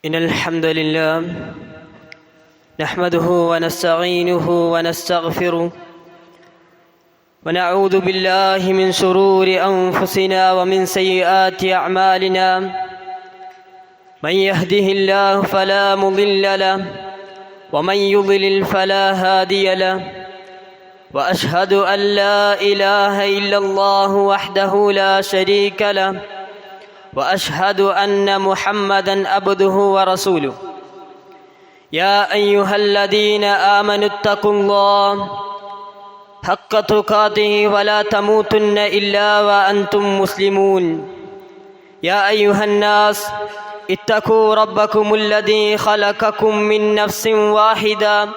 إن الحمد لله نحمده ونستعينه ونستغفره ونعوذ بالله من شرور أنفسنا ومن سيئات أعمالنا. من يهده الله فلا مضل له ومن يضلل فلا هادي له. وأشهد أن لا إله إلا الله وحده لا شريك له وأشهد أن محمدًا عبده ورسوله. يا أيها الذين آمنوا اتقوا الله حق تقاته ولا تموتن إلا وأنتم مسلمون. يا أيها الناس اتقوا ربكم الذي خلقكم من نفس واحدة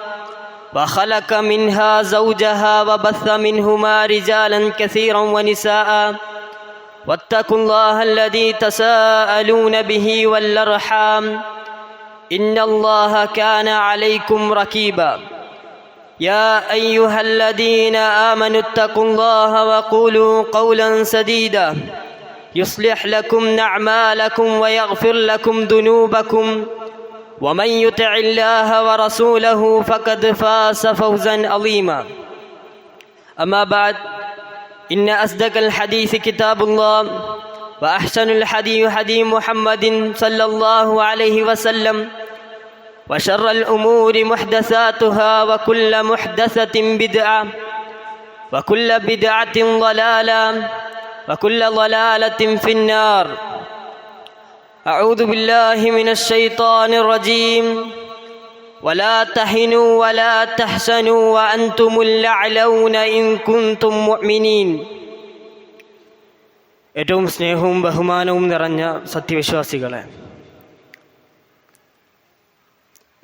وخلق منها زوجها وبث منهما رجالا كثيرا ونساء. واتقوا الله الذي تساءلون به والأرحام إن الله كان عليكم رقيبا. يا أيها الذين آمنوا اتقوا الله وقولوا قولا سديدا يصلح لكم أعمالكم ويغفر لكم ذنوبكم ومن يطع الله ورسوله فقد فاز فوزا عظيما. أما بعد إن أصدق الحديث كتاب الله وأحسن الحديث حديث محمد صلى الله عليه وسلم وشر الأمور محدثاتها وكل محدثة بدعة وكل بدعة ضلالة وكل ضلالة في النار. أعوذ بالله من الشيطان الرجيم. ولا تهنوا ولا تحزنوا وأنتم الأعلون إن كنتم مؤمنين. ഏറ്റവും സ്നേഹവും ബഹുമാനവും നിറഞ്ഞ സത്യവിശ്വാസികളെ,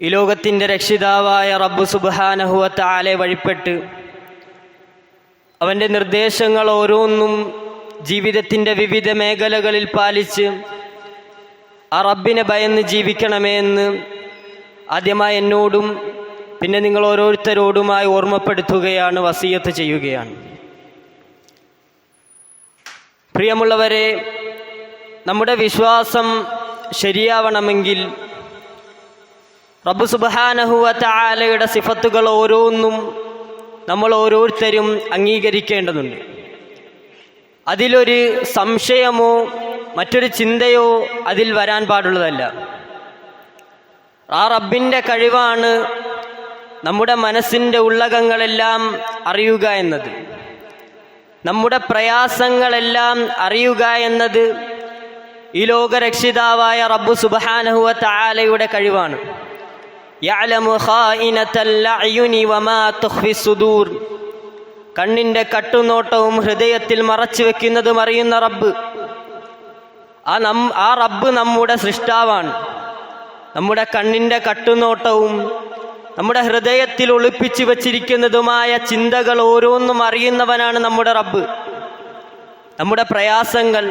ഈ ലോകത്തിൻ്റെ രക്ഷിതാവായ റബ്ബ് സുബ്ഹാനഹു വ തആലയെ വഴിപ്പെട്ട് അവൻ്റെ നിർദ്ദേശങ്ങൾ ഓരോന്നും ജീവിതത്തിൻ്റെ വിവിധ മേഖലകളിൽ പാലിച്ച് ആ റബ്ബിനെ ഭയന്ന് ജീവിക്കണമേ എന്ന് ആദ്യമായി എന്നോടും പിന്നെ നിങ്ങൾ ഓരോരുത്തരോടുമായി ഓർമ്മപ്പെടുത്തുകയാണ്, വസിയത്ത് ചെയ്യുകയാണ്. പ്രിയമുള്ളവരെ, നമ്മുടെ വിശ്വാസം ശരിയാവണമെങ്കിൽ റബ്ബ് സുബ്ഹാനഹു വ തആലയുടെ സിഫത്തുകൾ ഓരോന്നും നമ്മൾ ഓരോരുത്തരും അംഗീകരിക്കേണ്ടതുണ്ട്. അതിലൊരു സംശയമോ മറ്റൊരു ചിന്തയോ അതിൽ വരാൻ പാടുള്ളതല്ല. ആ റബ്ബിൻ്റെ കഴിവാണ് നമ്മുടെ മനസ്സിൻ്റെ ഉള്ളകങ്ങളെല്ലാം അറിയുക എന്നത്, നമ്മുടെ പ്രയാസങ്ങളെല്ലാം അറിയുക എന്നത് ഈ ലോകരക്ഷിതാവായ റബ്ബ് സുബ്ഹാനഹു വ തആലയുടെ കഴിവാണ്. യഅലമു ഖായിനത്തൽ അയുനി വമാ തുഖ്ഫി സുദൂർ. കണ്ണിൻ്റെ കട്ടുനോട്ടവും ഹൃദയത്തിൽ മറച്ചു വെക്കുന്നതും അറിയുന്ന റബ്ബ്. ആ റബ്ബ് നമ്മുടെ സൃഷ്ടാവാണ്. നമ്മുടെ കണ്ണിൻ്റെ കട്ടുനോട്ടവും നമ്മുടെ ഹൃദയത്തിൽ ഒളിപ്പിച്ചു വച്ചിരിക്കുന്നതുമായ ചിന്തകൾ ഓരോന്നും അറിയുന്നവനാണ് നമ്മുടെ റബ്ബ്. നമ്മുടെ പ്രയാസങ്ങൾ,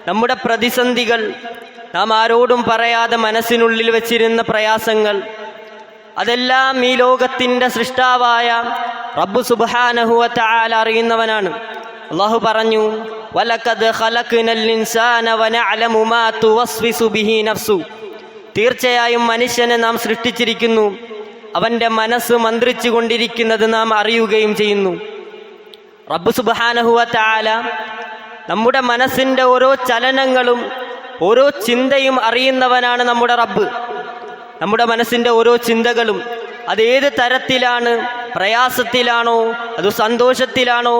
നമ്മുടെ പ്രതിസന്ധികൾ, നാം ആരോടും പറയാതെ മനസ്സിനുള്ളിൽ വച്ചിരുന്ന പ്രയാസങ്ങൾ, അതെല്ലാം ഈ ലോകത്തിൻ്റെ സൃഷ്ടാവായ റബ്ബ് സുബ്ഹാനഹു വ തആല അറിയുന്നവനാണ്. അല്ലാഹു പറഞ്ഞു, വലഖദ് ഖലഖ്നൽ ഇൻസാന വനഅലമു മാ തുവസ്വിസു ബിഹി നഫ്സു. തീർച്ചയായും മനുഷ്യനെ നാം സൃഷ്ടിച്ചിരിക്കുന്നു, അവൻ്റെ മനസ്സ് മന്ത്രിച്ചു കൊണ്ടിരിക്കുന്നത് നാം അറിയുകയും ചെയ്യുന്നു. റബ്ബ് സുബ്ഹാനഹു വ തആല നമ്മുടെ മനസ്സിൻ്റെ ഓരോ ചലനങ്ങളും ഓരോ ചിന്തയും അറിയുന്നവനാണ് നമ്മുടെ റബ്ബ്. നമ്മുടെ മനസ്സിൻ്റെ ഓരോ ചിന്തകളും അതേത് തരത്തിലാണ്, പ്രയാസത്തിലാണോ അതോ സന്തോഷത്തിലാണോ,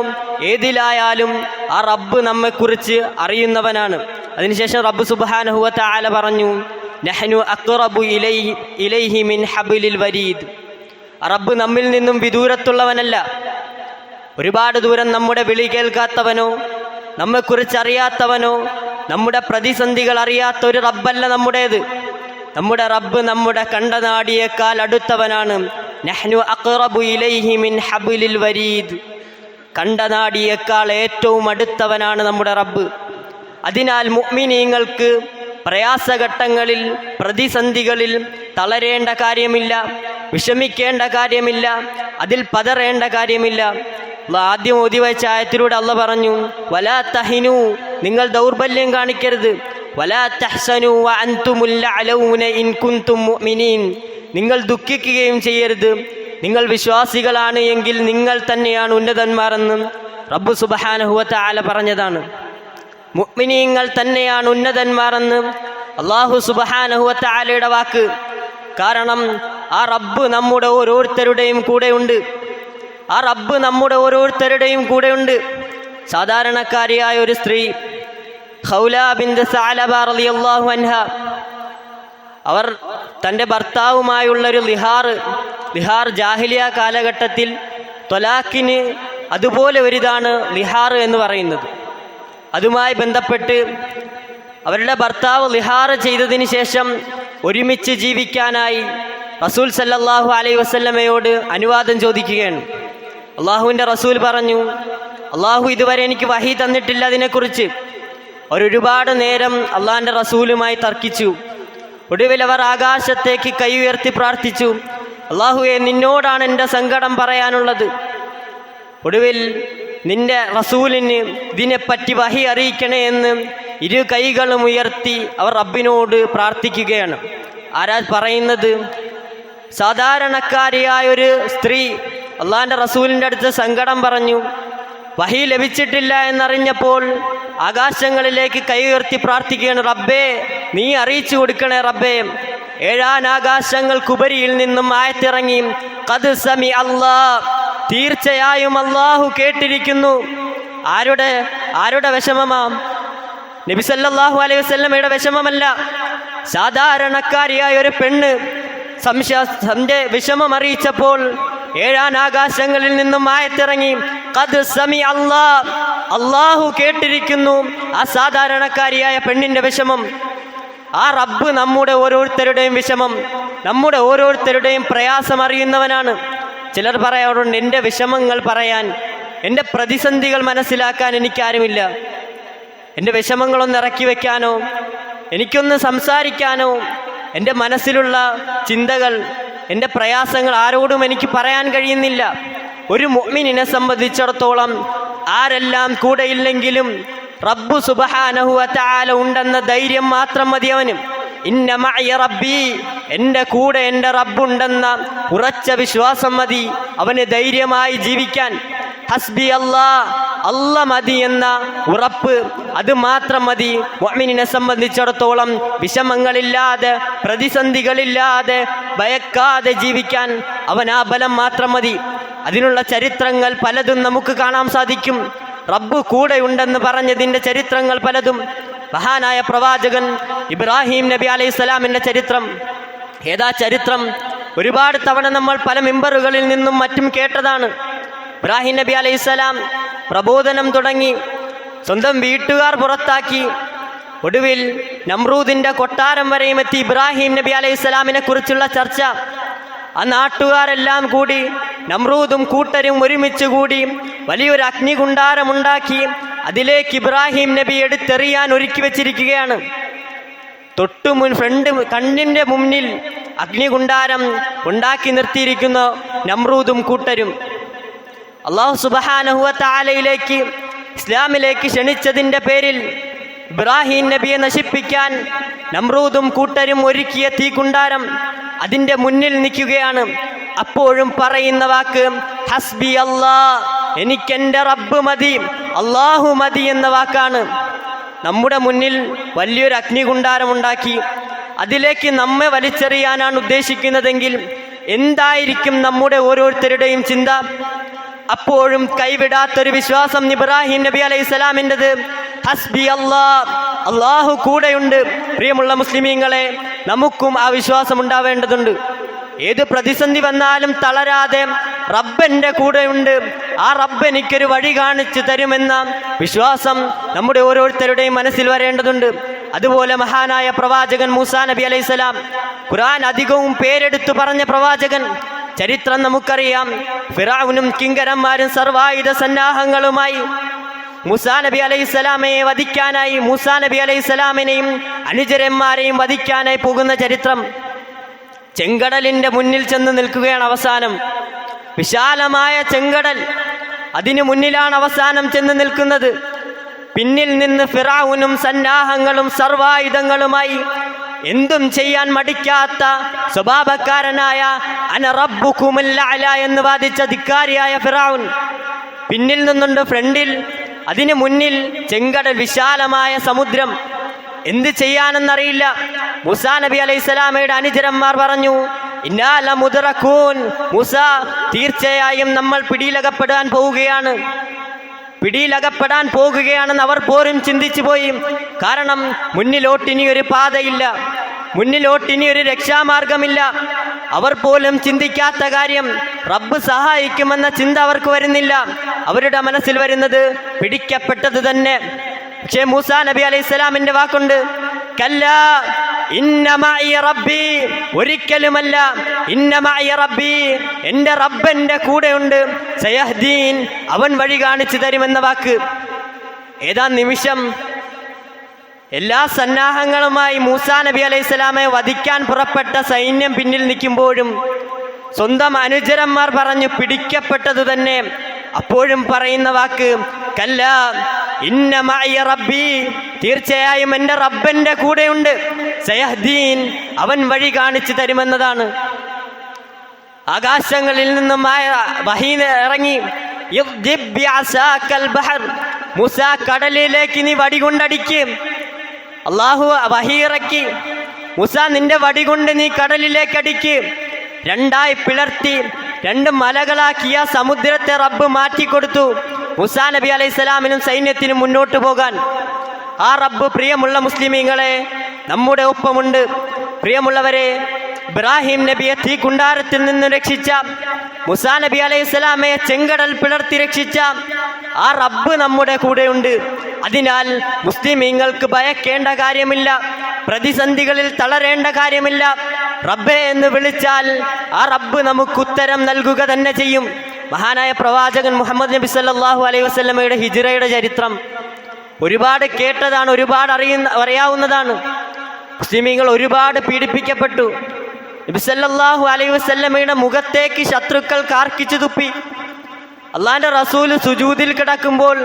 ഏതിലായാലും ആ റബ്ബ് നമ്മെക്കുറിച്ച് അറിയുന്നവനാണ്. അതിനുശേഷം റബ്ബ് സുബ്ഹാനഹു വ തആല പറഞ്ഞു, നഹ്നു അഖ്റബു ഇലൈഹി മിൻ ഹബ്ലിൽ വരീദ്. റബ്ബ് നമ്മിൽ നിന്നും വിദൂരത്തുള്ളവനല്ല. ഒരുപാട് ദൂരം നമ്മുടെ വിളി കേൾക്കാത്തവനോ നമ്മെക്കുറിച്ച് അറിയാത്തവനോ നമ്മുടെ പ്രതിസന്ധികൾ അറിയാത്ത ഒരു റബ്ബല്ല നമ്മുടേത്. നമ്മുടെ റബ്ബ് നമ്മുടെ കണ്ടനാടിയേക്കാൾ അടുത്തവനാണ്. നഹ്നു അഖ്റബു ഇലൈഹി മിൻ ഹബ്ലിൽ വരീദ്. കണ്ടനാടിയേക്കാൾ ഏറ്റവും അടുത്തവനാണ് നമ്മുടെ റബ്ബ്. അതിനാൽ മുഅ്മിനീങ്ങൾക്ക് പ്രയാസഘട്ടങ്ങളിൽ, പ്രതിസന്ധികളിൽ തളരേണ്ട കാര്യമില്ല, വിഷമിക്കേണ്ട കാര്യമില്ല, അതിൽ പതറേണ്ട കാര്യമില്ല. ആദ്യം ഓതി വെച്ച ആയത്തിലൂടെ അള്ളാഹ് പറഞ്ഞു, വലാ തഹിനു, നിങ്ങൾ ദൗർബല്യം കാണിക്കരുത്, വലാ തഹ്സനു വഅൻതുമുൽ അഅലൗന ഇൻ കുൻതും മുഅ്മിനീൻ. നിങ്ങൾ ദുഃഖിക്കുകയും ചെയ്യരുത്, നിങ്ങൾ വിശ്വാസികളാണ് എങ്കിൽ നിങ്ങൾ തന്നെയാണ് ഉന്നതന്മാരെന്ന് റബ്ബ് സുബ്ഹാനഹു വ തആല പറഞ്ഞതാണ്. മുഅ്മിനീങ്ങൾ തന്നെയാണ് ഉന്നതന്മാരെന്ന് അല്ലാഹു സുബ്ഹാനഹു വ തആലയുടെ വാക്ക്. കാരണം ആ റബ്ബ് നമ്മുടെ ഓരോരുത്തരുടെയും കൂടെയുണ്ട്. ആ റബ്ബ് നമ്മുടെ ഓരോരുത്തരുടെയും കൂടെയുണ്ട്. സാധാരണക്കാരിയായ ഒരു സ്ത്രീ ഖൗല ബിൻത് സഅലബ റളിയല്ലാഹു അൻഹ, അവർ തൻ്റെ ഭർത്താവുമായുള്ളൊരു ലിഹാർ ജാഹിലിയ കാലഘട്ടത്തിൽ ത്വലാഖിന് അതുപോലെ ഒരിതാണ് ലിഹാർ എന്ന് പറയുന്നത്. അതുമായി ബന്ധപ്പെട്ട് അവരുടെ ഭർത്താവ് ലിഹാർ ചെയ്തതിന് ശേഷം ഒരുമിച്ച് ജീവിക്കാനായി റസൂൽ സല്ലല്ലാഹു അലൈഹി വസല്ലമയോട് അനുവാദം ചോദിക്കുകയാണ്. അള്ളാഹുവിൻ്റെ റസൂൽ പറഞ്ഞു, അള്ളാഹു ഇതുവരെ എനിക്ക് വഹി തന്നിട്ടില്ല അതിനെക്കുറിച്ച്. ഒരുപാട് നേരം അള്ളാഹിൻ്റെ റസൂലുമായി തർക്കിച്ചു. ഒടുവിൽ അവർ ആകാശത്തേക്ക് കൈ ഉയർത്തി പ്രാർത്ഥിച്ചു, അള്ളാഹുവേ, നിന്നോടാണ് എൻ്റെ സങ്കടം പറയാനുള്ളത്. ഒടുവിൽ നിന്റെ റസൂലിന് ഇതിനെപ്പറ്റി വഹി അറിയിക്കണേ എന്ന് ഇരു കൈകളും ഉയർത്തി അവർ റബ്ബിനോട് പ്രാർത്ഥിക്കുകയാണ്. ആരാ പറയുന്നത്? സാധാരണക്കാരിയായൊരു സ്ത്രീ അള്ളാഹിൻ്റെ റസൂലിൻ്റെ അടുത്ത് സങ്കടം പറഞ്ഞു. വഹി ലഭിച്ചിട്ടില്ല എന്നറിഞ്ഞപ്പോൾ ആകാശങ്ങളിലേക്ക് കൈ ഉയർത്തി പ്രാർത്ഥിക്കുകയാണ്, റബ്ബേ, നീ അറിയിച്ചു കൊടുക്കണേ റബ്ബേ. ഏഴാനാകാശങ്ങൾക്കുപരിയിൽ നിന്നും ആയത്തിറങ്ങി, ഖദ് സമി അല്ലാഹ്, തീർച്ചയായും അള്ളാഹു കേട്ടിരിക്കുന്നു. ആരുടെ വിഷമമാ? നബി സല്ലല്ലാഹു അലൈഹി വസല്ലമയുടെ വിഷമമല്ല. സാധാരണക്കാരിയായ ഒരു പെണ്ണ് തന്റെ വിഷമം അറിയിച്ചപ്പോൾ ഏഴാനാകാശങ്ങളിൽ നിന്നും ആയത്തിറങ്ങി, ഖദ് സമി അല്ലാഹ്, അള്ളാഹു കേട്ടിരിക്കുന്നു ആ സാധാരണക്കാരിയായ പെണ്ണിന്റെ വിഷമം. ആ റബ്ബ് നമ്മുടെ ഓരോരുത്തരുടെയും വിഷമം, നമ്മുടെ ഓരോരുത്തരുടെയും പ്രയാസം അറിയുന്നവനാണ്. ചിലർ പറയാറുണ്ട്, എൻ്റെ വിഷമങ്ങൾ പറയാൻ, എൻ്റെ പ്രതിസന്ധികൾ മനസ്സിലാക്കാൻ എനിക്കാരുമില്ല. എൻ്റെ വിഷമങ്ങളൊന്ന് ഇറക്കി വയ്ക്കാനോ എനിക്കൊന്ന് സംസാരിക്കാനോ എൻ്റെ മനസ്സിലുള്ള ചിന്തകൾ, എൻ്റെ പ്രയാസങ്ങൾ ആരോടും എനിക്ക് പറയാൻ കഴിയുന്നില്ല. ഒരു മുഅ്മിനിനെ സംബന്ധിച്ചിടത്തോളം ആരെല്ലാം കൂടെയില്ലെങ്കിലും റബ്ബ് സുബ്ഹാനഹു വ തആല ഉണ്ടെന്ന ധൈര്യം മാത്രം മതി അവന്. ഇന്ന മഅയ റബ്ബി, എൻ്റെ കൂടെ എൻ്റെ റബ്ബുണ്ടെന്ന ഉറച്ച വിശ്വാസം മതി അവന് ധൈര്യമായി ജീവിക്കാൻ. ഹസ്ബി അല്ലാഹ്, അല്ല മതി എന്ന ഉറപ്പ്, അത് മാത്രം മതി മുഅ്മിനിനെ സംബന്ധിച്ചിടത്തോളം. വിഷമങ്ങളില്ലാതെ, പ്രതിസന്ധികളില്ലാതെ, ഭയക്കാതെ ജീവിക്കാൻ അവൻ ആ ബലം മാത്രം മതി. അതിനുള്ള ചരിത്രങ്ങൾ പലതും നമുക്ക് കാണാൻ സാധിക്കും. റബ്ബ് കൂടെയുണ്ടെന്ന് പറഞ്ഞതിൻ്റെ ചരിത്രങ്ങൾ പലതും. മഹാനായ പ്രവാചകൻ ഇബ്രാഹിം നബി അലൈഹിസ്സലാമിൻ്റെ ചരിത്രം. ഏതാ ചരിത്രം? ഒരുപാട് തവണ നമ്മൾ പല മിമ്പറുകളിൽ നിന്നും മറ്റും കേട്ടതാണ്. ഇബ്രാഹിം നബി അലൈഹിസ്സലാം പ്രബോധനം തുടങ്ങി, സ്വന്തം വീട്ടുകാർ പുറത്താക്കി, ഒടുവിൽ നമ്രൂദിൻ്റെ കൊട്ടാരം വരെയും എത്തി. ഇബ്രാഹിം നബി അലൈഹിസ്സലാമിനെ കുറിച്ചുള്ള ചർച്ച. ആ നാട്ടുകാരെല്ലാം കൂടി, നമ്രൂദും കൂട്ടരും ഒരുമിച്ച് കൂടി വലിയൊരു അഗ്നികുണ്ടാരമുണ്ടാക്കി അതിലേക്ക് ഇബ്രാഹിം നബി എടുത്തെറിയാൻ ഒരുക്കി വെച്ചിരിക്കുകയാണ്. കണ്ണിൻ്റെ മുന്നിൽ അഗ്നികുണ്ടാരം ഉണ്ടാക്കി നിർത്തിയിരിക്കുന്ന നമ്രൂദും കൂട്ടരും. അല്ലാഹു സുബ്ഹാനഹു വ തആലയിലേക്ക്, ഇസ്ലാമിലേക്ക് ക്ഷണിച്ചതിൻ്റെ പേരിൽ ഇബ്രാഹിം നബിയെ നശിപ്പിക്കാൻ നമ്രൂദും കൂട്ടരും ഒരുക്കിയ തീകുണ്ടാരം അതിൻ്റെ മുന്നിൽ നിൽക്കുകയാണ്. അപ്പോഴും പറയുന്ന വാക്ക് ഹസ്ബി അല്ലാഹ്, എനിക്കെൻ്റെ റബ്ബ് മതി, അള്ളാഹു മതി എന്ന വാക്കാണ്. നമ്മുടെ മുന്നിൽ വലിയൊരു അഗ്നികുണ്ടാരമുണ്ടാക്കി അതിലേക്ക് നമ്മെ വലിച്ചെറിയാനാണ് ഉദ്ദേശിക്കുന്നതെങ്കിൽ എന്തായിരിക്കും നമ്മുടെ ഓരോരുത്തരുടെയും ചിന്ത? അപ്പോഴും കൈവിടാത്തൊരു വിശ്വാസം ഇബ്രാഹിം നബി അലൈഹിസ്സലാമിൻ്റെത്. ഹസ്ബി അല്ലാഹ്, അള്ളാഹു കൂടെയുണ്ട്. പ്രിയമുള്ള മുസ്ലിമീങ്ങളെ, നമുക്കും ആ വിശ്വാസം ഉണ്ടാവേണ്ടതുണ്ട്. ഏത് പ്രതിസന്ധി വന്നാലും തളരാതെ റബ്ബൻ്റെ കൂടെയുണ്ട്, ആ റബ്ബ് എനിക്കൊരു വഴി കാണിച്ചു തരുമെന്ന വിശ്വാസം നമ്മുടെ ഓരോരുത്തരുടെയും മനസ്സിൽ വരേണ്ടതുണ്ട്. അതുപോലെ മഹാനായ പ്രവാചകൻ മൂസാ നബി അലൈഹിസ്സലാം, ഖുർആൻ അധികവും പേരെടുത്തു പറഞ്ഞ പ്രവാചകൻ. ചരിത്രം നമുക്കറിയാം. ഫിറഔനും കിങ്കരന്മാരും സർവായുധ സന്നാഹങ്ങളുമായി മൂസാ നബി അലൈഹിസ്സലാമയെ വധിക്കാനായി, മൂസാ നബി അലൈഹിസ്സലാമിനെയും അനുചരന്മാരെയും വധിക്കാനായി പോകുന്ന ചരിത്രം. ചെങ്കടലിൻ്റെ മുന്നിൽ ചെന്ന് നിൽക്കുകയാണ് അവസാനം. വിശാലമായ ചെങ്കടൽ, അതിനു മുന്നിലാണ് അവസാനം ചെന്ന് നിൽക്കുന്നത്. പിന്നിൽ നിന്ന് ഫിറഔനും സന്നാഹങ്ങളും സർവായുധങ്ങളുമായി എന്തും ചെയ്യാൻ മടിക്കാത്ത സ്വഭാവക്കാരനായ അന റബ്ബുകുമുൽ അഅല എന്ന് വാദിച്ച ധിക്കാരിയായ ഫിറഔൻ പിന്നിൽ നിന്നുണ്ട് ഫ്രണ്ടിൽ, അതിന് മുന്നിൽ ചെങ്കടൽ, വിശാലമായ സമുദ്രം. എന്ത് ചെയ്യാനെന്നറിയില്ല. മൂസാ നബി അലൈഹിസ്സലാമയുടെ അനുചരന്മാർ പറഞ്ഞു, ഇന്നാ ലമുദ്റകൂൻ, മൂസ തീർച്ചയായും നമ്മൾ പിടിയിലകപ്പെടാൻ പോകുകയാണെന്ന് അവർ പോലും ചിന്തിച്ചു പോയി. കാരണം മുന്നിലോട്ടിനി ഒരു പാതയില്ല, മുന്നിലോട്ടിനി ഒരു രക്ഷാമാർഗമില്ല. അവർ പോലും ചിന്തിക്കാത്ത കാര്യം റബ്ബ് സഹായിക്കുമെന്ന ചിന്ത അവർക്ക് വരുന്നില്ല. അവരുടെ മനസ്സിൽ വരുന്നത് പിടിക്കപ്പെട്ടത് തന്നെ. പക്ഷേ മൂസാ നബി അലൈഹിസ്സലാമിന്റെ വാക്കുണ്ട്, കല്ലാ ഇന്ന മഅയ റബ്ബി, ഒരിക്കലുമല്ല, ഇന്ന മഅയ റബ്ബി, എൻ്റെ റബ്ബ് എൻ്റെ കൂടെയുണ്ട്, സയഹ്ദീൻ, അവൻ വഴി കാണിച്ചു തരുമെന്ന വാക്ക്. ഏതാ നിമിഷം എല്ലാ സന്നാഹങ്ങളുമായി മൂസാ നബി അലൈഹിസ്സലാമെ വധിക്കാൻ പുറപ്പെട്ട സൈന്യം പിന്നിൽ നിൽക്കുമ്പോഴും സ്വന്തം അനുചരന്മാർ പറഞ്ഞു പിടിക്കപ്പെട്ടത് തന്നെ. അപ്പോഴും പറയുന്ന വാക്ക് കല്ലാ ഇന്ന മഅയ റബ്ബി, തീർച്ചയായും എൻ്റെ റബ്ബന്റെ കൂടെയുണ്ട്, സയഹ്ദീൻ, അവൻ വഴി കാണിച്ചു തരുമെന്നതാണ്. ആകാശങ്ങളിൽ നിന്നും വഹീ ഇറങ്ങി, ഇദ്രിബ് ബിഅസാകൽ ബഹർ, മൂസ കടലിലേക്ക് നീ വടികൊണ്ടടിക്ക്. അല്ലാഹു വഹീ ഇറക്കി, മൂസ നിന്റെ വടികൊണ്ട് നീ കടലിലേക്ക് അടിക്ക്. രണ്ടായി പിളർത്തി 2 മലകളാക്കിയ സമുദ്രത്തെ റബ്ബ് മാറ്റിക്കൊടുത്തു മൂസാ നബി അലൈഹിസ്സലാമിനും സൈന്യത്തിനും മുന്നോട്ട് പോകാൻ. ആ റബ്ബ് പ്രിയമുള്ള മുസ്ലിമീങ്ങളെ നമ്മുടെ ഒപ്പമുണ്ട്. പ്രിയമുള്ളവരെ, ഇബ്രാഹിം നബിയെ തീക്കുണ്ടാരത്തിൽ നിന്ന് രക്ഷിച്ച, മൂസാ നബി അലൈഹിസ്സലാമയെ ചെങ്കടൽ പിളർത്തി രക്ഷിച്ച ആ റബ്ബ് നമ്മുടെ കൂടെയുണ്ട്. അതിനാൽ മുസ്ലിമീങ്ങൾക്ക് ഭയക്കേണ്ട കാര്യമില്ല, പ്രതിസന്ധികളിൽ തളരേണ്ട കാര്യമില്ല. റബ്ബേ എന്ന് വിളിച്ചാൽ ആ റബ്ബ് നമുക്ക് ഉത്തരം നൽകുക തന്നെ ചെയ്യും. മഹാനായ പ്രവാചകൻ മുഹമ്മദ് നബി സല്ലല്ലാഹു അലൈഹി വസല്ലമയുടെ ഹിജ്റയുടെ ചരിത്രം ഒരുപാട് കേട്ടതാണ്, ഒരുപാട് അറിയാവുന്നതാണ്. മുസ്ലിമീങ്ങൾ ഒരുപാട് പീഡിപ്പിക്കപ്പെട്ടു. നബി സല്ലല്ലാഹു അലൈഹി വസല്ലമയുടെ മുഖത്തേക്ക് ശത്രുക്കൾ കാർക്കിച്ചു തുപ്പി. അള്ളാന്റെ റസൂല് സുജൂദിൽ കിടക്കുമ്പോൾ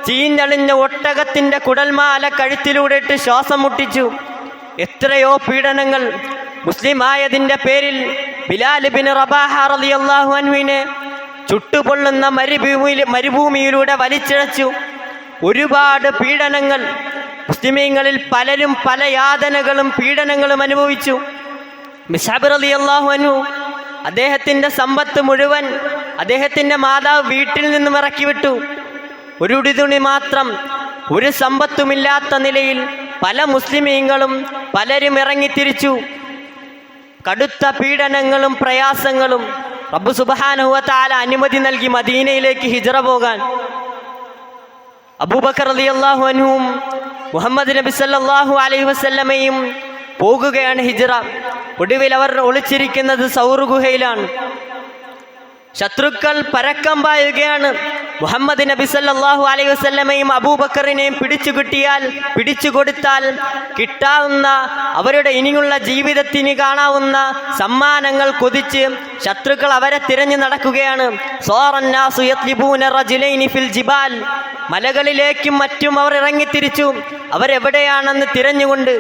ചീഞ്ഞളിഞ്ഞ ഒട്ടകത്തിന്റെ കുടൽമാല കഴുത്തിലൂടെ ഇട്ട് ശ്വാസം മുട്ടിച്ചു. എത്രയോ പീഡനങ്ങൾ. മുസ്ലിം ആയതിന്റെ പേരിൽ ബിലാൽ ഇബ്നു റബാഹ റളിയല്ലാഹു അൻഹുവിനെ ചുട്ടുപൊള്ളുന്ന മരുഭൂമിയിലൂടെ വലിച്ചിഴച്ചു. ഒരുപാട് പീഡനങ്ങൾ. മുസ്ലിമീങ്ങളിൽ പലരും പല യാതനകളും പീഡനങ്ങളും അനുഭവിച്ചു. മിസ്അബ് റളിയല്ലാഹു അൻഹു അദ്ദേഹത്തിന്റെ സമ്പത്ത് മുഴുവൻ അദ്ദേഹത്തിന്റെ മാതാവ് വീട്ടിൽ നിന്നും ഇറക്കി വിട്ടു. ഒരു ഉടുതുണി മാത്രം, ഒരു സമ്പത്തുമില്ലാത്ത നിലയിൽ പല മുസ്ലിമീങ്ങളും പലരും ഇറങ്ങിത്തിരിച്ചു. കടുത്ത പീഡനങ്ങളും പ്രയാസങ്ങളും. റബ്ബ് സുബ്ഹാനഹു വ തആല അനുമതി നൽകി മദീനയിലേക്ക് ഹിജ്റ പോകാൻ. അബൂബക്കർ റളിയല്ലാഹു അൻഹുവും മുഹമ്മദ് നബി സല്ലല്ലാഹു അലൈഹി വസല്ലമയും പോകുകയാണ് ഹിജ്റ. ഒടുവിൽ അവർ ഒളിച്ചിരിക്കുന്നത് സൗർ ഗുഹയിലാണ്. ശത്രുക്കൾ പരക്കം പായുകയാണ്. മുഹമ്മദ് നബി സല്ലല്ലാഹു അലൈഹി വസല്ലമയും അബൂബക്കറിനെയും പിടിച്ചു കൊടുത്താൽ കിട്ടാവുന്ന അവരുടെ ഇനിയുള്ള ജീവിതത്തിന് കാണാവുന്ന സമ്മാനങ്ങൾ കൊതിച്ച് ശത്രുക്കൾ അവരെ തിരഞ്ഞു നടക്കുകയാണ്. സോറന്നാസു യത്ലിബൂന റജുലൈനി ഫിൽ ജിബാൽ, മലകളിലേക്കും മറ്റും അവർ ഇറങ്ങിത്തിരിച്ചു. അവരെവിടെയാണെന്ന് തിരഞ്ഞുകൊണ്ട്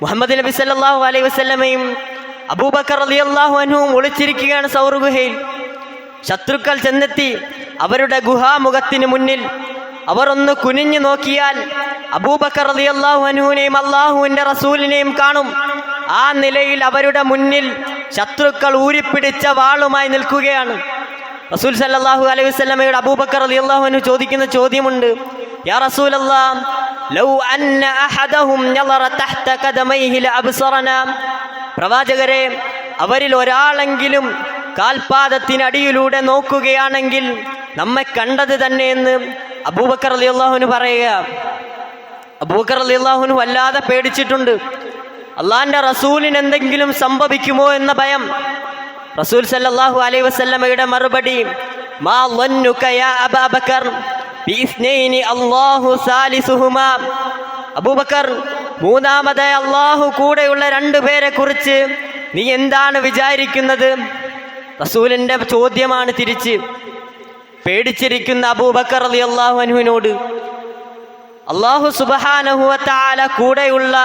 മുഹമ്മദ് നബി സല്ലല്ലാഹു അലൈഹി വസല്ലമയും അബൂബക്കർ റളിയല്ലാഹു അൻഹുവും ഒളിച്ചിരിക്കുകയാണ് സൗർ ഗുഹയിൽ. ശത്രുക്കൾ ചെന്നെത്തി അവരുടെ ഗുഹാമുഖത്തിന് മുന്നിൽ. അവർ ഒന്ന് കുനിഞ്ഞു നോക്കിയാൽ അബൂബക്കർ റളിയല്ലാഹു അൻഹുവിനെയും അല്ലാഹുവിന്റെ റസൂലിനെയും കാണും. ആ നിലയിൽ അവരുടെ മുന്നിൽ ശത്രുക്കൾ ഊരിപ്പിടിച്ച വാളുമായി നിൽക്കുകയാണ്. റസൂൽ സല്ലല്ലാഹു അലൈഹി വസല്ലമയുടെ അബൂബക്കർ റളിയല്ലാഹു അൻഹു ചോദിക്കുന്ന ചോദ്യമുണ്ട്. യാ റസൂലല്ലാഹ്, ലൗ അന്ന അഹദഹും നളറ തഹ്ത ഖദമൈഹി ലഅബ്സറനാ, പ്രവാചകരെ, അവരിൽ ഒരാളെങ്കിലും കാൽപാദത്തിനടിയിലൂടെ നോക്കുകയാണെങ്കിൽ നമ്മെ കണ്ടത് തന്നെയെന്ന് അബൂബക്കർ റളിയല്ലാഹു അൻഹു പറയുക. അബൂബക്കർ റളിയല്ലാഹു അൻഹു വല്ലാതെ പേടിച്ചിട്ടുണ്ട്. അള്ളാന്റെ റസൂലിന് എന്തെങ്കിലും സംഭവിക്കുമോ എന്ന ഭയം. റസൂൽ സല്ലല്ലാഹു അലൈഹി വസല്ലമയുടെ മറുപടി, മാ ളന്നുക യാ അബൂബക്കർ ബിഇസ്നൈനി അല്ലാഹു സാലിസുഹുമാ. അബൂബക്കർ, മൂന്നാമതായി അള്ളാഹു കൂടെയുള്ള 2 പേരെ കുറിച്ച് നീ എന്താണ് വിചാരിക്കുന്നത്? റസൂലിന്റെ ചോദ്യമാണ് തിരിച്ച്. പേടിച്ചിരിക്കുന്ന അബൂബക്കർ റളിയല്ലാഹു അൻഹുവിനോട് അല്ലാഹു സുബ്ഹാനഹു വ തആല കൂടെയുള്ള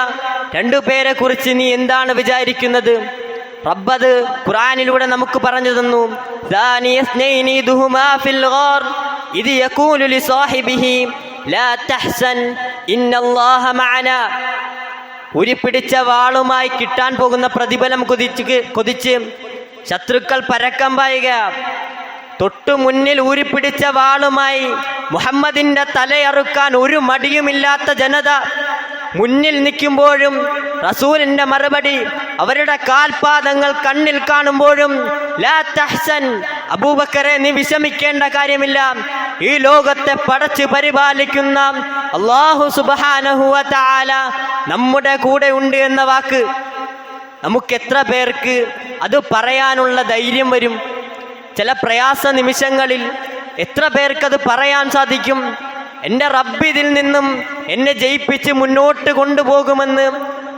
രണ്ടുപേരെ കുറിച്ച് നീ എന്താണ് വിചാരിക്കുന്നത്? റബ്ബത് ഖുർആനിലൂടെ നമുക്ക് പറഞ്ഞു തന്നു. ദാനിയസ്നൈനി ദുഹുമാ ഫിൽ ഗാർ ഇദ് യഖൂലു ലിസാഹിബിഹി ലാ തഹ്സൻ ഇന്നല്ലാഹ മഅനാ. ഉരിപ്പിടിച്ച വാളുമായി കിട്ടാൻ പോകുന്ന പ്രതിഫലം കൊതിച്ച് ശത്രുക്കൾ പരക്കം പായുക. തൊട്ടു മുന്നിൽ ഊരിപ്പിടിച്ച വാളുമായി മുഹമ്മദിന്റെ തലയറുക്കാൻ ഒരു മടിയുമില്ലാത്ത ജനത മുന്നിൽ നിൽക്കുമ്പോഴും റസൂലിന്റെ മറുപടി അവരുടെ കാൽപാദങ്ങൾ കണ്ണിൽ കാണുമ്പോഴും ലാ തഹ്സൻ, അബൂബക്കറെ നീ വിഷമിക്കേണ്ട കാര്യമില്ല, ഈ ലോകത്തെ പടച്ചു പരിപാലിക്കുന്ന അല്ലാഹു സുബ്ഹാനഹു വ തആല നമ്മുടെ കൂടെ ഉണ്ട് എന്ന വാക്ക് നമുക്ക് എത്ര പേർക്ക് അത് പറയാനുള്ള ധൈര്യം വരും? ചില പ്രയാസ നിമിഷങ്ങളിൽ എത്ര പേർക്കത് പറയാൻ സാധിക്കും? എൻ്റെ റബ്ബ് ഇതിൽ നിന്നും എന്നെ ജയിപ്പിച്ച് മുന്നോട്ട് കൊണ്ടുപോകുമെന്ന്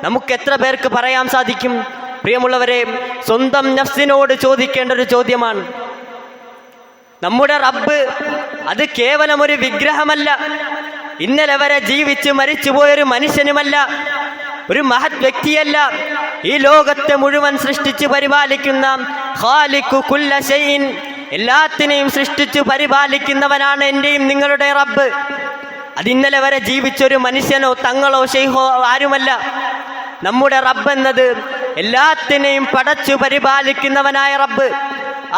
നമുക്ക് എത്ര പേർക്ക് പറയാൻ സാധിക്കും? പ്രിയമുള്ളവരെ, സ്വന്തം നഫ്സിനോട് ചോദിക്കേണ്ട ഒരു ചോദ്യമാണ്. നമ്മുടെ റബ്ബ് അത് കേവലം ഒരു വിഗ്രഹമല്ല, ഇന്നലെ വരെ ജീവിച്ച് മരിച്ചുപോയൊരു മനുഷ്യനുമല്ല, ഒരു മഹത് വ്യക്തിയല്ല, ഈ ലോകത്തെ മുഴുവൻ സൃഷ്ടിച്ച് പരിപാലിക്കുന്ന ഖാലിഖു കുല്ല ശൈഇൻ, എല്ലാത്തിനെയും സൃഷ്ടിച്ചു പരിപാലിക്കുന്നവനാണ് എൻ്റെയും നിങ്ങളുടെ റബ്ബ്. അത് ഇന്നലെ വരെ ജീവിച്ചൊരു മനുഷ്യനോ തങ്ങളോ ഷെയ്ഖോ ആരുമല്ല. നമ്മുടെ റബ്ബ് എന്നത് എല്ലാത്തിനെയും പടച്ചു പരിപാലിക്കുന്നവനായ റബ്ബ്.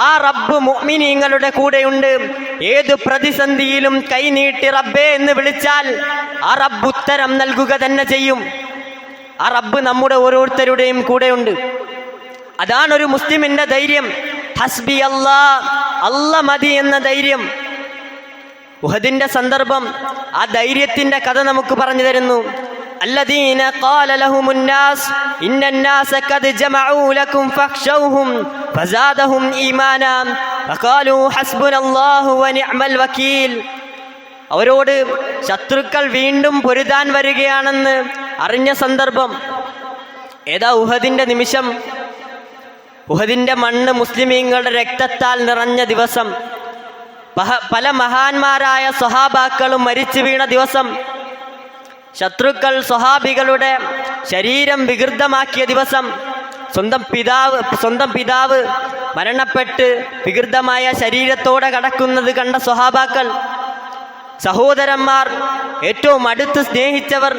ആ റബ്ബ് മുഅ്മിനീങ്ങളുടെ കൂടെയുണ്ട്. ഏത് പ്രതിസന്ധിയിലും കൈനീട്ടി റബ്ബേ എന്ന് വിളിച്ചാൽ ആ റബ്ബ് ഉത്തരം നൽകുക തന്നെ ചെയ്യും. ആ റബ്ബ് നമ്മുടെ ഓരോരുത്തരുടെയും കൂടെയുണ്ട്. അതാണ് ഒരു മുസ്ലിമിന്റെ ധൈര്യം. ഹസ്ബി അല്ലാ, അല്ല മതി എന്ന ധൈര്യം. ഉഹദിന്റെ സന്ദർഭം ആ ധൈര്യത്തിന്റെ കഥ നമുക്ക് പറഞ്ഞു തരുന്നു. الذين قال لهم الناس إن الناس قد جمعوا لكم فاخشوهم فزادهم إيمانا فقالوا حسبنا الله ونعم الوكيل. അവരോട് ശത്രുക്കൾ വീണ്ടും പൊരുതാൻ വരികയാണെന്ന് അറിഞ്ഞ സന്ദർഭം. ഏതാ ഉഹദിന്റെ നിമിഷം. ഉഹദിന്റെ മണ്ണ് മുസ്ലിമീങ്ങളുടെ രക്തത്താൽ നിറഞ്ഞ ദിവസം. പല മഹാന്മാരായ സ്വഹാബാക്കളും മരിച്ചു വീണ ദിവസം. ശത്രുക്കൾ സ്വഹാബികളുടെ ശരീരം വികൃതമാക്കിയ ദിവസം. സ്വന്തം പിതാവ് മരണപ്പെട്ട് വികൃതമായ ശരീരത്തോടെ കടക്കുന്നത് കണ്ട സ്വഹാബാക്കൾ, സഹോദരന്മാർ, ഏറ്റവും അടുത്ത് സ്നേഹിച്ചവർ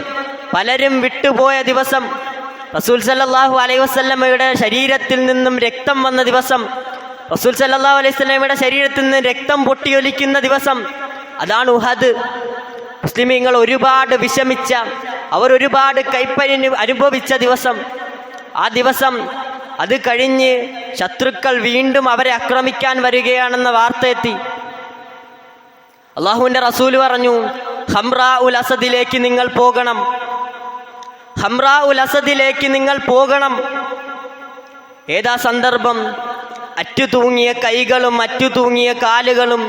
പലരും വിട്ടുപോയ ദിവസം. റസൂൽ സല്ലല്ലാഹു അലൈഹി വസല്ലമയുടെ ശരീരത്തിൽ നിന്നും രക്തം വന്ന ദിവസം. റസൂൽ സല്ലല്ലാഹു അലൈഹി വസല്ലമയുടെ ശരീരത്തിൽ നിന്ന് രക്തം പൊട്ടിയൊലിക്കുന്ന ദിവസം. അതാണ് ഉഹദ്. മുസ്ലിമീങ്ങൾ ഒരുപാട് വിഷമിച്ച, അവർ ഒരുപാട് കൈപ്പഴി അനുഭവിച്ച ദിവസം. ആ ദിവസം അത് കഴിഞ്ഞ് ശത്രുക്കൾ വീണ്ടും അവരെ ആക്രമിക്കാൻ വരികയാണെന്ന വാർത്ത എത്തി. അള്ളാഹുവിൻ്റെ റസൂല് പറഞ്ഞു, ഹംറാ ഉൽ അസദിലേക്ക് നിങ്ങൾ പോകണം, ഹംറാ ഉൽ അസദിലേക്ക് നിങ്ങൾ പോകണം. ഏതാ സന്ദർഭം? അറ്റുതൂങ്ങിയ കൈകളും അറ്റുതൂങ്ങിയ കാലുകളും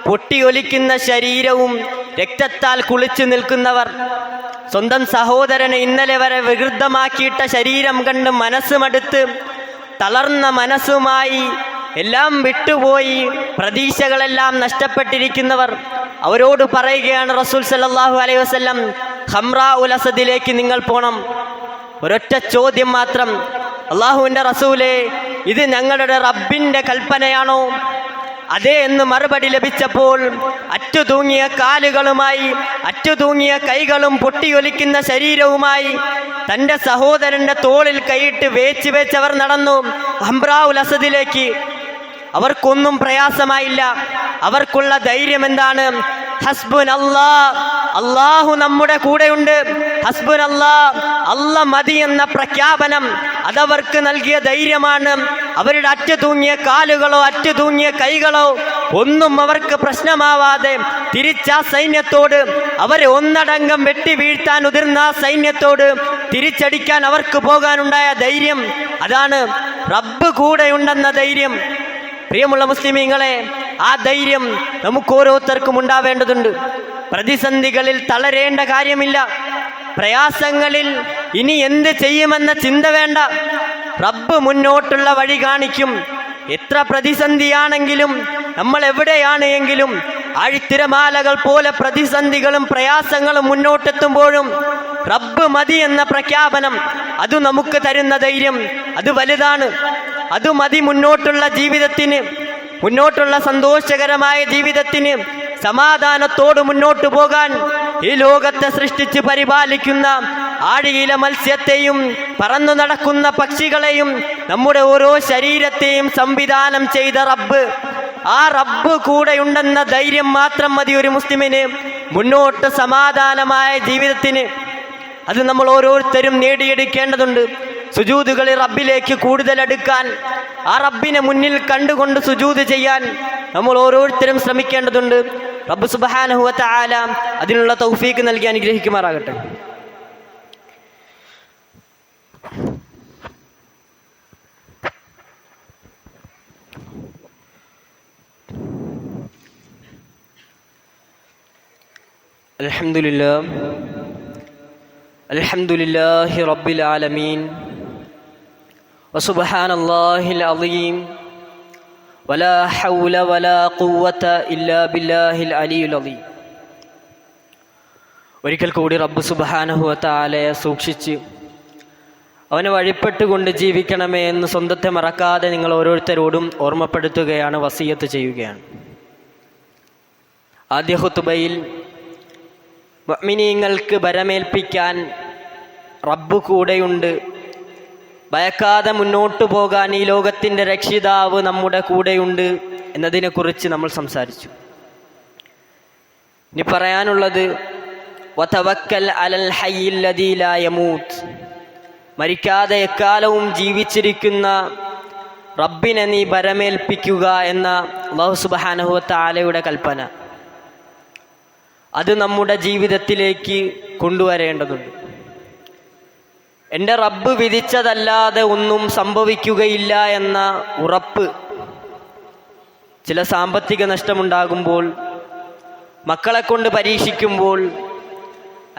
പൊട്ടിയൊലിക്കുന്ന ശരീരവും രക്തത്താൽ കുളിച്ചു നിൽക്കുന്നവർ. സ്വന്തം സഹോദരനെ ഇന്നലെ വരെ വികൃതമാക്കിയിട്ട ശരീരം കണ്ട് മനസ്സുമടുത്ത് തളർന്ന മനസ്സുമായി എല്ലാം വിട്ടുപോയി പ്രതീക്ഷകളെല്ലാം നഷ്ടപ്പെട്ടിരിക്കുന്നവർ. അവരോട് പറയുകയാണ് റസൂൽ സല്ലല്ലാഹു അലൈഹി വസല്ലം, ഹംറാ ഉൽ അസദിലേക്ക് നിങ്ങൾ പോണം. ഒരൊറ്റ ചോദ്യം മാത്രം, അള്ളാഹുവിൻ്റെ റസൂലേ, ഇത് ഞങ്ങളുടെ റബ്ബിൻ്റെ കൽപ്പനയാണോ? അതേ എന്ന് മറുപടി ലഭിച്ചപ്പോൾ അറ്റുതൂങ്ങിയ കാലുകളുമായി അറ്റുതൂങ്ങിയ കൈകളും പൊട്ടിയൊലിക്കുന്ന ശരീരവുമായി തൻ്റെ സഹോദരൻ്റെ തോളിൽ കൈയിട്ട് വേച്ച് അവർ നടന്നു ഹംറാ ഉൽ അസദിലേക്ക്. അവർക്കൊന്നും പ്രയാസമായില്ല. അവർക്കുള്ള ധൈര്യം എന്താണ്? ഹസ്ബുൻ അല്ലാ, അല്ലാഹു നമ്മുടെ കൂടെയുണ്ട്. ഹസ്ബുൻ അല്ലാ, അല്ല മതി എന്ന പ്രഖ്യാപനം അതവർക്ക് നൽകിയ ധൈര്യമാണ്. അവരുടെ അറ്റുതൂങ്ങിയ കാലുകളോ അറ്റുതൂങ്ങിയ കൈകളോ ഒന്നും അവർക്ക് പ്രശ്നമാവാതെ തിരിച്ചാ സൈന്യത്തോട്, അവരെ ഒന്നടങ്കം വെട്ടി വീഴ്ത്താൻ ഉതിർന്ന സൈന്യത്തോട് തിരിച്ചടിക്കാൻ അവർക്ക് പോകാനുണ്ടായ ധൈര്യം, അതാണ് റബ്ബ് കൂടെയുണ്ടെന്ന ധൈര്യം. പ്രിയമുള്ള മുസ്ലിമീങ്ങളെ, ആ ധൈര്യം നമുക്ക് ഓരോരുത്തർക്കും ഉണ്ടാവേണ്ടതുണ്ട്. പ്രതിസന്ധികളിൽ തളരേണ്ട കാര്യമില്ല. പ്രയാസങ്ങളിൽ ഇനി എന്ത് ചെയ്യുമെന്ന ചിന്ത വേണ്ട. റബ്ബ് മുന്നോട്ടുള്ള വഴി കാണിക്കും. എത്ര പ്രതിസന്ധിയാണെങ്കിലും, നമ്മൾ എവിടെയാണ് എങ്കിലും ആഴിത്തിരമാലകൾ പോലെ പ്രതിസന്ധികളും പ്രയാസങ്ങളും മുന്നോട്ടെത്തുമ്പോഴും റബ്ബ് മതി എന്ന പ്രഖ്യാപനം, അത് നമുക്ക് തരുന്ന ധൈര്യം അത് വലുതാണ്. അത് മതി മുന്നോട്ടുള്ള ജീവിതത്തിന്, മുന്നോട്ടുള്ള സന്തോഷകരമായ ജീവിതത്തിന്, സമാധാനത്തോട് മുന്നോട്ടു പോകാൻ. ഈ ലോകത്തെ സൃഷ്ടിച്ച് പരിപാലിക്കുന്ന ആഴിയിലെ മത്സ്യത്തെയും പറന്നു നടക്കുന്ന പക്ഷികളെയും നമ്മുടെ ഓരോ ശരീരത്തെയും സംവിധാനം ചെയ്ത റബ്ബ്, ആ റബ്ബ് കൂടെയുണ്ടെന്ന ധൈര്യം മാത്രം മതി ഒരു മുസ്ലിമിന് മുന്നോട്ട് സമാധാനമായ ജീവിതത്തിന്. അത് നമ്മൾ ഓരോരുത്തരും നേടിയെടുക്കേണ്ടതുണ്ട്. സുജൂദുകളിൽ റബ്ബിലേക്ക് കൂടുതൽ അടുക്കാൻ, ആ റബ്ബിനെ മുന്നിൽ കണ്ടുകൊണ്ട് സുജൂദ് ചെയ്യാൻ നമ്മൾ ഓരോരുത്തരും ശ്രമിക്കേണ്ടതുണ്ട്. റബ്ബ് സുബ്ഹാനഹു വ തആല അതിനുള്ള തൗഫീക്ക് നൽകി അനുഗ്രഹിക്കുമാറാകട്ടെ. അൽഹംദുലില്ലാഹി റബ്ബിൽ ആലമീൻ വസുബ്ഹാനല്ലാഹിൽ അളീം വലാ ഹൗല വലാ ഖുവത ഇല്ലാ ബില്ലാഹിൽ അലിയുൽ അളീം. ഒരിക്കൽ കൂടി റബ്ബ് സുബ്ഹാനഹു വ തആലയെ സൂക്ഷിച്ച് അവനെ വഴിപ്പെട്ടുകൊണ്ട് ജീവിക്കണമേ എന്ന് സ്വന്തത്തെ മറക്കാതെ നിങ്ങൾ ഓരോരുത്തരോടും ഓർമ്മപ്പെടുത്തുകയാണ്, വസിയത്ത് ചെയ്യുകയാണ്. ആദ്യ ഖുതുബയിൽ മുഅ്മിനീങ്ങൾക്ക് ബരമേൽപ്പിക്കാൻ റബ്ബ് കൂടെയുണ്ട്, ഭയക്കാതെ മുന്നോട്ടു പോകാൻ ഈ ലോകത്തിൻ്റെ രക്ഷിതാവ് നമ്മുടെ കൂടെയുണ്ട് എന്നതിനെക്കുറിച്ച് നമ്മൾ സംസാരിച്ചു. ഇനി പറയാനുള്ളത് വതവക്കൽ അലൽ ഹയ്യിൽ ലദീ ലാ യമൂത്ത്, മരിക്കാതെ എക്കാലവും ജീവിച്ചിരിക്കുന്ന റബ്ബിനെ നീ ബരമേൽപ്പിക്കുക എന്ന അല്ലാഹു സുബ്ഹാനഹു വ തആലയുടെ കൽപ്പന. അത് നമ്മുടെ ജീവിതത്തിലേക്ക് കൊണ്ടുവരേണ്ടതുണ്ട്. എൻ്റെ റബ്ബ് വിധിച്ചതല്ലാതെ ഒന്നും സംഭവിക്കുകയില്ല എന്ന ഉറപ്പ്. ചില സാമ്പത്തിക നഷ്ടമുണ്ടാകുമ്പോൾ, മക്കളെ കൊണ്ട് പരീക്ഷിക്കുമ്പോൾ,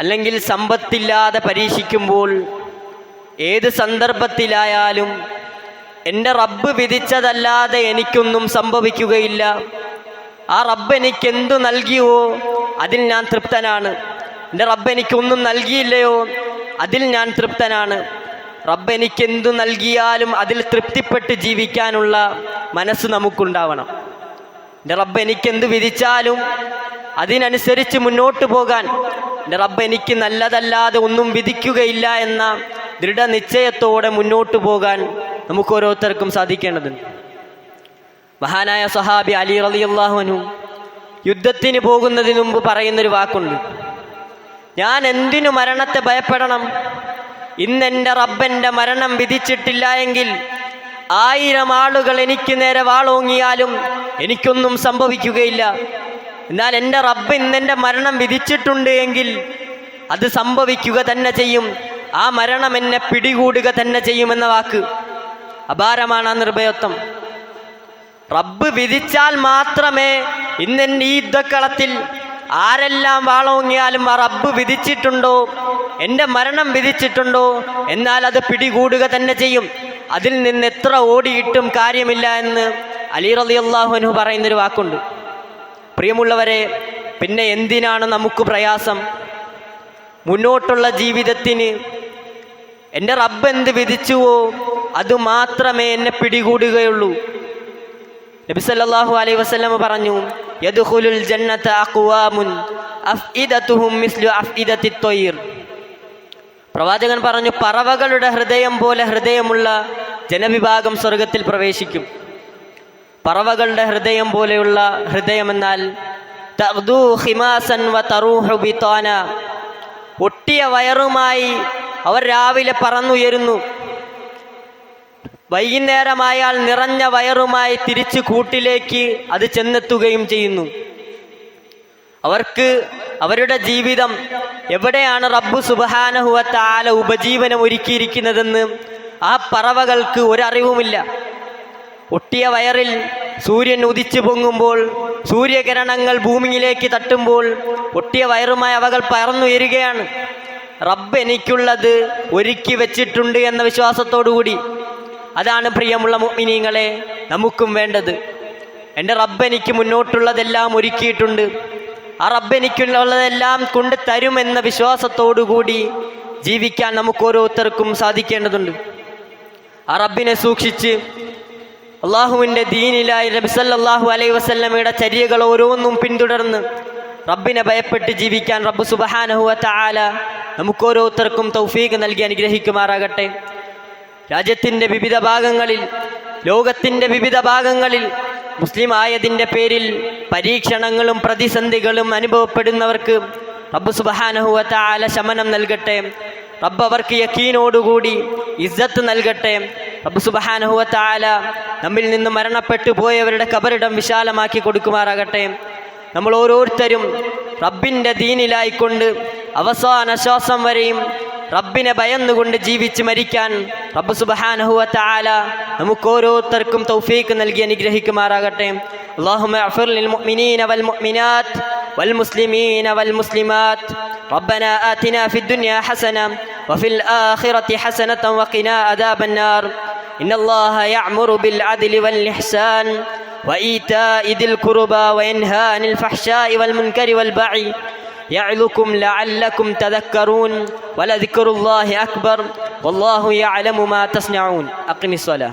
അല്ലെങ്കിൽ സമ്പത്തില്ലാതെ പരീക്ഷിക്കുമ്പോൾ, ഏത് സന്ദർഭത്തിലായാലും എൻ്റെ റബ്ബ് വിധിച്ചതല്ലാതെ എനിക്കൊന്നും സംഭവിക്കുകയില്ല. ആ റബ്ബ് എനിക്കെന്തു നൽകിയോ അതിൽ ഞാൻ തൃപ്തനാണ്. എൻ്റെ റബ്ബ് എനിക്കൊന്നും നൽകിയില്ലയോ അതിൽ ഞാൻ തൃപ്തനാണ്. റബ്ബ് എനിക്കെന്തു നൽകിയാലും അതിൽ തൃപ്തിപ്പെട്ട് ജീവിക്കാനുള്ള മനസ്സ് നമുക്കുണ്ടാവണം. എൻ്റെ റബ്ബ് എനിക്കെന്ത് വിധിച്ചാലും അതിനനുസരിച്ച് മുന്നോട്ട് പോകാൻ, എൻ്റെ റബ്ബ് എനിക്ക് നല്ലതല്ലാതെ ഒന്നും വിധിക്കുകയില്ല എന്ന ദൃഢനിശ്ചയത്തോടെ മുന്നോട്ട് പോകാൻ നമുക്ക് ഓരോരുത്തർക്കും സാധിക്കേണ്ടതുണ്ട്. മഹാനായ സഹാബി അലി റളിയല്ലാഹു അൻഹു യുദ്ധത്തിന് പോകുന്നതിന് മുമ്പ് പറയുന്നൊരു വാക്കുണ്ട്, ഞാൻ എന്തിനു മരണത്തെ ഭയപ്പെടണം? ഇന്നെൻ്റെ റബ്ബൻ്റെ മരണം വിധിച്ചിട്ടില്ല എങ്കിൽ 1000 ആളുകൾ എനിക്ക് നേരെ വാളോങ്ങിയാലും എനിക്കൊന്നും സംഭവിക്കുകയില്ല. എന്നാൽ എൻ്റെ റബ്ബ് ഇന്നെൻ്റെ മരണം വിധിച്ചിട്ടുണ്ട് എങ്കിൽ അത് സംഭവിക്കുക തന്നെ ചെയ്യും, ആ മരണം എന്നെ പിടികൂടുക തന്നെ ചെയ്യുമെന്ന വാക്ക്. അപാരമാണ് ആ നിർഭയത്വം. റബ്ബ് വിധിച്ചാൽ മാത്രമേ ഇന്നെൻ്റെ ഈ യുദ്ധക്കളത്തിൽ ആരെല്ലാം വാളോങ്ങിയാലും ആ റബ്ബ് വിധിച്ചിട്ടുണ്ടോ, എൻ്റെ മരണം വിധിച്ചിട്ടുണ്ടോ, എന്നാൽ അത് പിടികൂടുക തന്നെ ചെയ്യും. അതിൽ നിന്ന് എത്ര ഓടിയിട്ടും കാര്യമില്ല എന്ന് അലി റളിയല്ലാഹു അൻഹു പറയുന്നൊരു വാക്കുണ്ട്. പ്രിയമുള്ളവരെ, പിന്നെ എന്തിനാണ് നമുക്ക് പ്രയാസം? മുന്നോട്ടുള്ള ജീവിതത്തിന് എൻ്റെ റബ്ബ് എന്ത് വിധിച്ചുവോ അത് മാത്രമേ എന്നെ പിടികൂടുകയുള്ളൂ. നബി സല്ലല്ലാഹു അലൈഹി വസല്ലം പറഞ്ഞു, യദ്ഖുലുൽ ജന്നത അഖ്വാമുൻ അഫ്ഇദതുഹും മിസ്ലു അഫ്ഇദത്തിത് ത്വയ്ർ. പ്രവാചകൻ പറഞ്ഞു, പറവകളുടെ ഹൃദയം പോലെ ഹൃദയമുള്ള ജനവിഭാഗം സ്വർഗത്തിൽ പ്രവേശിക്കും. പറവകളുടെ ഹൃദയം പോലെയുള്ള ഹൃദയമെന്നാൽ തഗ്ദു ഖിമാസൻ വ തറൂഹു ബിതാന, ഒട്ടിയ വയറുമായി അവർ രാവിലെ പറന്നുയരുന്നു, വൈകുന്നേരമായാൽ നിറഞ്ഞ വയറുമായി തിരിച്ചു കൂട്ടിലേക്ക് അത് ചെന്നെത്തുകയും ചെയ്യുന്നു. അവർക്ക് അവരുടെ ജീവിതം എവിടെയാണ് റബ്ബ് സുബ്ഹാനഹു വ തആല ഉപജീവനം ഒരുക്കിയിരിക്കുന്നതെന്ന് ആ പറവകൾക്ക് ഒരറിവുമില്ല. ഒട്ടിയ വയറിൽ സൂര്യൻ ഉദിച്ചു പൊങ്ങുമ്പോൾ, സൂര്യകിരണങ്ങൾ ഭൂമിയിലേക്ക് തട്ടുമ്പോൾ ഒട്ടിയ വയറുമായി അവകൾ പറന്നുയരുകയാണ്. റബ്ബ് എനിക്കുള്ളത് ഒരുക്കി വെച്ചിട്ടുണ്ട് എന്ന വിശ്വാസത്തോടുകൂടി. അതാണ് പ്രിയമുള്ള മുഅ്മിനീങ്ങളെ നമുക്കും വേണ്ടത്. എൻ്റെ റബ്ബ് എനിക്ക് മുന്നോട്ടുള്ളതെല്ലാം ഒരുക്കിയിട്ടുണ്ട്, ആ റബ്ബ് എനിക്കുള്ളതെല്ലാം കൊണ്ട് തരുമെന്ന വിശ്വാസത്തോടുകൂടി ജീവിക്കാൻ നമുക്ക് ഓരോരുത്തർക്കും സാധിക്കേണ്ടതുണ്ട്. ആ റബ്ബിനെ സൂക്ഷിച്ച് അള്ളാഹുവിൻ്റെ ദീനിലായി നബി സല്ലല്ലാഹു അലൈഹി വസല്ലമയുടെ ചര്യകൾ ഓരോന്നും പിന്തുടർന്ന് റബ്ബിനെ ഭയപ്പെട്ട് ജീവിക്കാൻ റബ്ബ് സുബ്ഹാനഹു വ തആല നമുക്ക് ഓരോരുത്തർക്കും തൗഫീഖ് നൽകി അനുഗ്രഹിക്കുമാറാകട്ടെ. രാജ്യത്തിൻ്റെ വിവിധ ഭാഗങ്ങളിൽ, ലോകത്തിൻ്റെ വിവിധ ഭാഗങ്ങളിൽ മുസ്ലിം ആയതിൻ്റെ പേരിൽ പരീക്ഷണങ്ങളും പ്രതിസന്ധികളും അനുഭവപ്പെടുന്നവർക്ക് റബ്ബ് സുബ്ഹാനഹു വ തആല ശമനം നൽകട്ടെ. റബ്ബ് അവർക്ക് യഖീനോടുകൂടി ഇസ്സത്ത് നൽകട്ടെ. റബ്ബ് സുബ്ഹാനഹു വ തആല നമ്മിൽ നിന്ന് മരണപ്പെട്ടു പോയവരുടെ ഖബറിടം വിശാലമാക്കി കൊടുക്കുമാറാകട്ടെ. നമ്മൾ ഓരോരുത്തരും റബ്ബിൻ്റെ ദീനിലായിക്കൊണ്ട് അവസാന ശ്വാസം വരെയും റബ്ബിനെ ഭയന്നുകൊണ്ട് ജീവിച്ച് മരിക്കാൻ റബ്ബ് സുബ്ഹാനഹു വ തആല നമുക്ക് ഓരോരുത്തർക്കും തൗഫീഖ് നൽകി അനുഗ്രഹിക്കുമാറാകട്ടെ. അല്ലാഹുമ്മ അഗ്ഫിർ ലിൽ മുഅ്മിനീന വൽ മുഅ്മിനാത്ത് വൽ മുസ്ലിമീന വൽ മുസ്ലിമാത്ത്. റബ്ബനാ ആതിനാ ഫിദ് ദുനിയാ ഹസന വഫിൽ ആഖിറതി ഹസനതൻ വഖിനാ അദാബൻ നാർ. ഇന്നല്ലാഹ യഅ്മുറു ബിൽ അദ്ലി വൽ ഇഹ്സാൻ വഈതാഇ ദിൽ ഖുർബാ വയൻഹാ അനിൽ ഫഹ്ശാഇ വൽ മുൻകരി വൽ ബഗി يعظكم لعلكم تذكرون ولذكر الله أكبر والله يعلم ما تصنعون. أقم الصلاة.